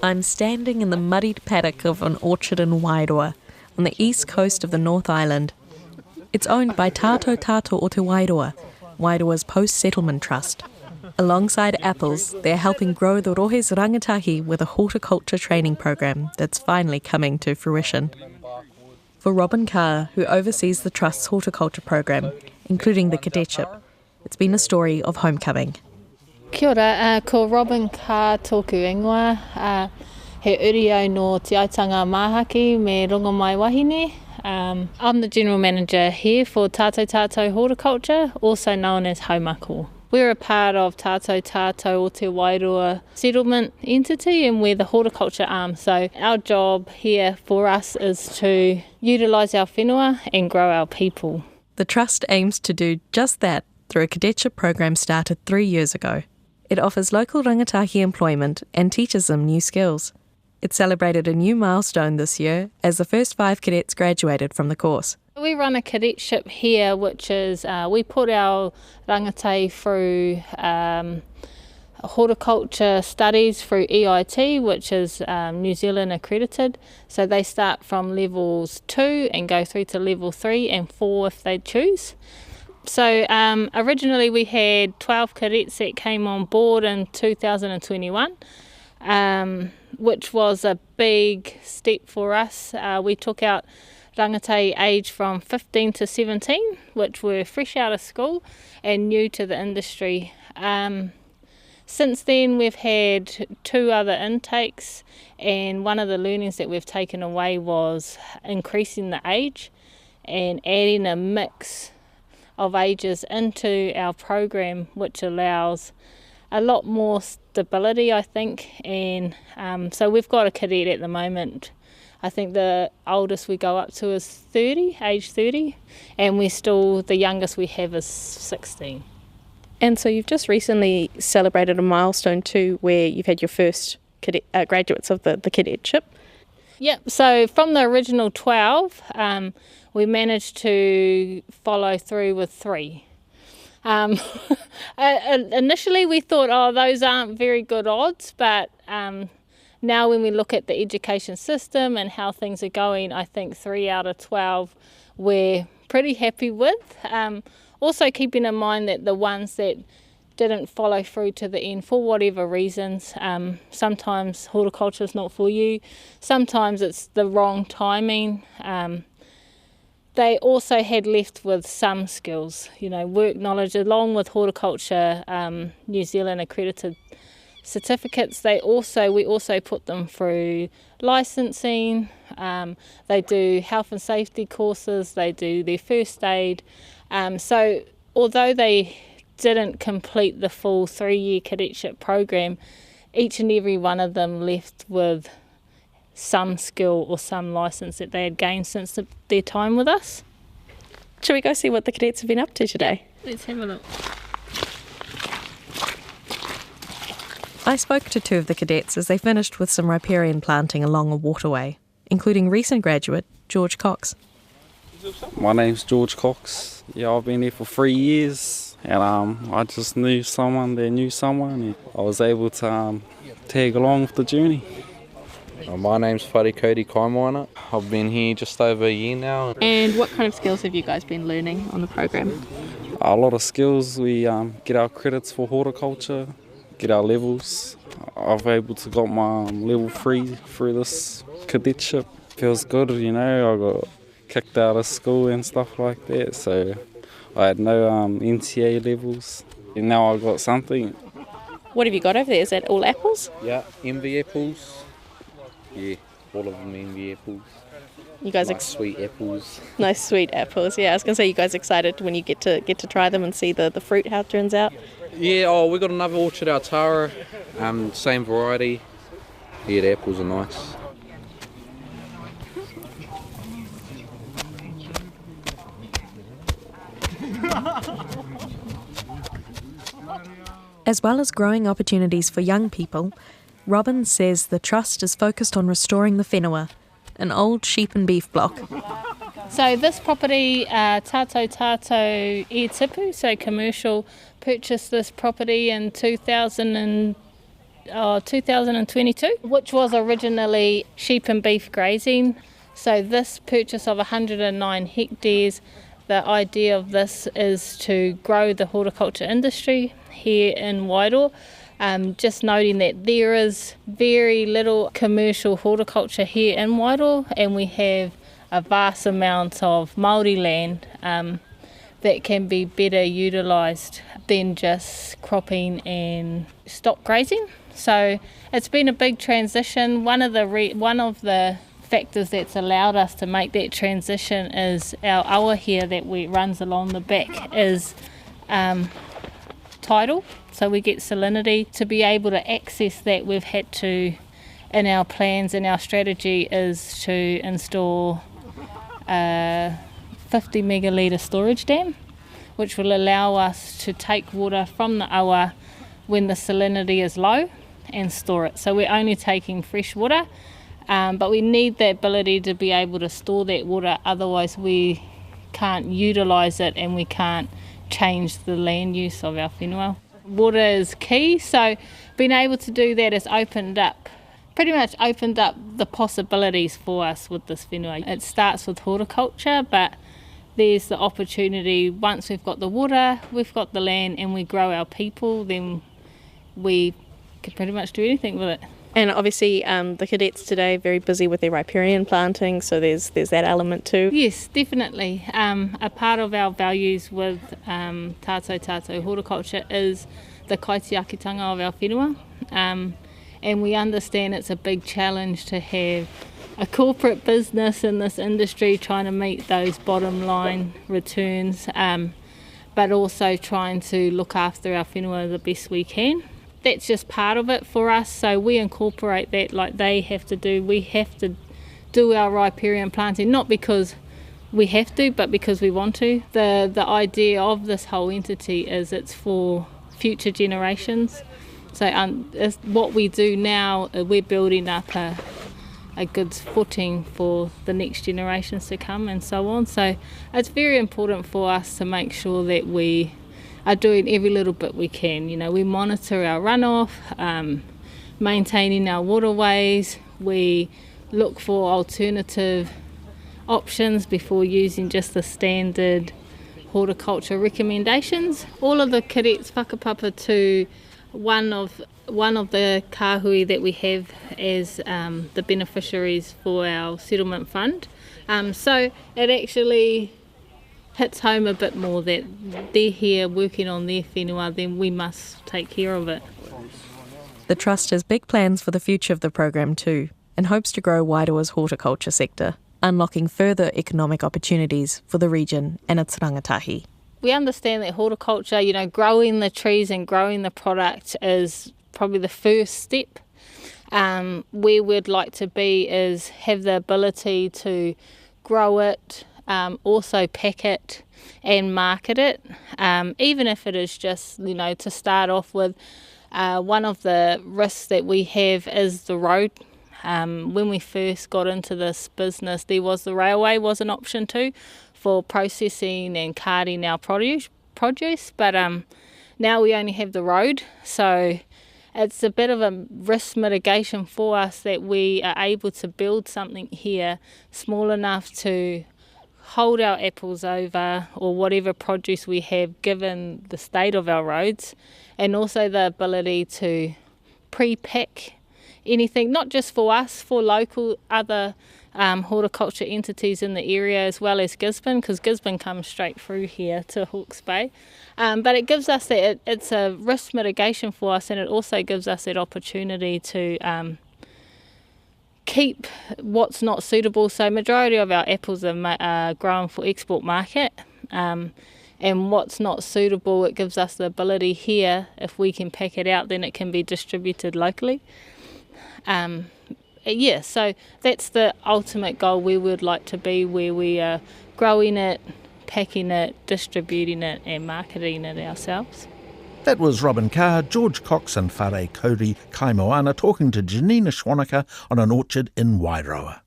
I'm standing in the muddied paddock of an orchard in Wairoa, on the east coast of the North Island. It's owned by Tatau Tatau o Te Wairoa, Wairoa's post-settlement trust. Alongside apples, they're helping grow the Rohe's rangatahi with a horticulture training program that's finally coming to fruition. For Robin Carr, who oversees the trust's horticulture program, including the cadetship, it's been a story of homecoming. Kia ora, ko Robin Carr tōku ingoa. He uriau no te aitanga māhaki me rongo mai wahine. I'm the general manager here for Tatau Tatau Horticulture, also known as Haumako. We're a part of Tatau Tatau o Te Wairoa settlement entity, and we're the horticulture arm. So our job here for us is to utilise our whenua and grow our people. The trust aims to do just that through a cadetship program started 3 years ago. It offers local rangatahi employment and teaches them new skills. It celebrated a new milestone this year as the first 5 cadets graduated from the course. We run a cadetship here, which is we put our rangatai through horticulture studies through EIT, which is New Zealand accredited. So they start from levels 2 and go through to level 3 and 4 if they choose. So originally we had 12 cadets that came on board in 2021, which was a big step for us. We took out rangatai age from 15 to 17, which were fresh out of school and new to the industry. Since then we've had 2 other intakes, and one of the learnings that we've taken away was increasing the age and adding a mix of ages into our program, which allows a lot more stability, I think. And so we've got a cadet at the moment. I think the oldest we go up to is 30, age 30, and the youngest we have is 16. And so you've just recently celebrated a milestone too, where you've had your first graduates of the cadetship. Yep, so from the original 12, we managed to follow through with 3. Initially we thought, those aren't very good odds, but now when we look at the education system and how things are going, I think 3 out of 12 we're pretty happy with. Also keeping in mind that the ones that didn't follow through to the end for whatever reasons, sometimes horticulture is not for you, sometimes it's the wrong timing. They also had left with some skills, work knowledge, along with horticulture New Zealand accredited certificates. We also put them through licensing. They do health and safety courses. They do their first aid. So although they didn't complete the full 3-year cadetship program, each and every one of them left with some skill or some license that they had gained since their time with us. Shall we go see what the cadets have been up to today? Let's have a look. I spoke to 2 of the cadets as they finished with some riparian planting along a waterway, including recent graduate George Cox. My name's George Cox. Yeah, I've been here for 3 years, and I just knew someone that knew someone, and I was able to tag along with the journey. My name's Horticulture Kaimoana. I've been here just over a year now. And what kind of skills have you guys been learning on the program? A lot of skills. We get our credits for horticulture, get our levels. I've able to got my level 3 through this cadetship. Feels good, I got kicked out of school and stuff like that, so I had no NTA levels, and now I got something. What have you got over there? Is that all apples? Yeah, envy apples. Yeah, all of them envy apples. You guys nice sweet apples. Nice sweet apples. Yeah, I was gonna say, you guys excited when you get to try them and see the fruit, how it turns out? Yeah. We got another orchard out Tara. Same variety. Yeah, the apples are nice. As well as growing opportunities for young people, Robin says the trust is focused on restoring the whenua, an old sheep and beef block. So this property, Tatau Tatau Tipu, so commercial, purchased this property in 2000 and 2022, which was originally sheep and beef grazing. So this purchase of 109 hectares, the idea of this is to grow the horticulture industry here in Wairoa. Just noting that there is very little commercial horticulture here in Wairoa, and we have a vast amount of Maori-land that can be better utilised than just cropping and stock grazing. So it's been a big transition. One of the factors that's allowed us to make that transition is our awa here that runs along the back is tidal, so we get salinity. To be able to access that, we've had to, in our plans and our strategy, is to install a 50 megalitre storage dam, which will allow us to take water from the awa when the salinity is low and store it. So we're only taking fresh water, but we need the ability to be able to store that water, otherwise we can't utilise it and we can't change the land use of our whenua. Water is key, so being able to do that has pretty much opened up the possibilities for us with this whenua. It starts with horticulture, but there's the opportunity, once we've got the water, we've got the land and we grow our people, then we can pretty much do anything with it. And obviously the cadets today are very busy with their riparian planting, so there's that element too. Yes, definitely. A part of our values with Tatau Tatau Horticulture is the kaitiakitanga of our whenua. And we understand it's a big challenge to have a corporate business in this industry trying to meet those bottom line returns, but also trying to look after our whenua the best we can. That's just part of it for us, so we incorporate that like they have to do. We have to do our riparian planting, not because we have to, but because we want to. The idea of this whole entity is it's for future generations. So what we do now, we're building up a good footing for the next generations to come and so on. So it's very important for us to make sure that we are doing every little bit we can. You know, we monitor our runoff, maintaining our waterways, we look for alternative options before using just the standard horticulture recommendations. All of the cadets whakapapa to one of the kāhui that we have as the beneficiaries for our settlement fund. So it actually hits home a bit more that they're here working on their whenua, then we must take care of it. The Trust has big plans for the future of the program too, and hopes to grow Wairoa's horticulture sector, unlocking further economic opportunities for the region and its rangatahi. We understand that horticulture, growing the trees and growing the product is probably the first step. Where we'd like to be is have the ability to grow it, also pack it and market it, even if it is just, to start off with. One of the risks that we have is the road. When we first got into this business, the railway was an option too for processing and carting our produce, but now we only have the road, so it's a bit of a risk mitigation for us that we are able to build something here small enough to hold our apples over or whatever produce we have given the state of our roads, and also the ability to pre-pack anything, not just for us, for local other horticulture entities in the area as well as Gisborne, because Gisborne comes straight through here to Hawke's Bay. But it gives us that, it's a risk mitigation for us, and it also gives us that opportunity to keep what's not suitable. So majority of our apples are grown for export market, and what's not suitable, it gives us the ability here, if we can pack it out, then it can be distributed locally. So that's the ultimate goal we would like to be, where we are growing it, packing it, distributing it and marketing it ourselves. That was Robin Carr, George Cox and Whare Kauri Kaimoana talking to Janina Schwanaka on an orchard in Wairoa.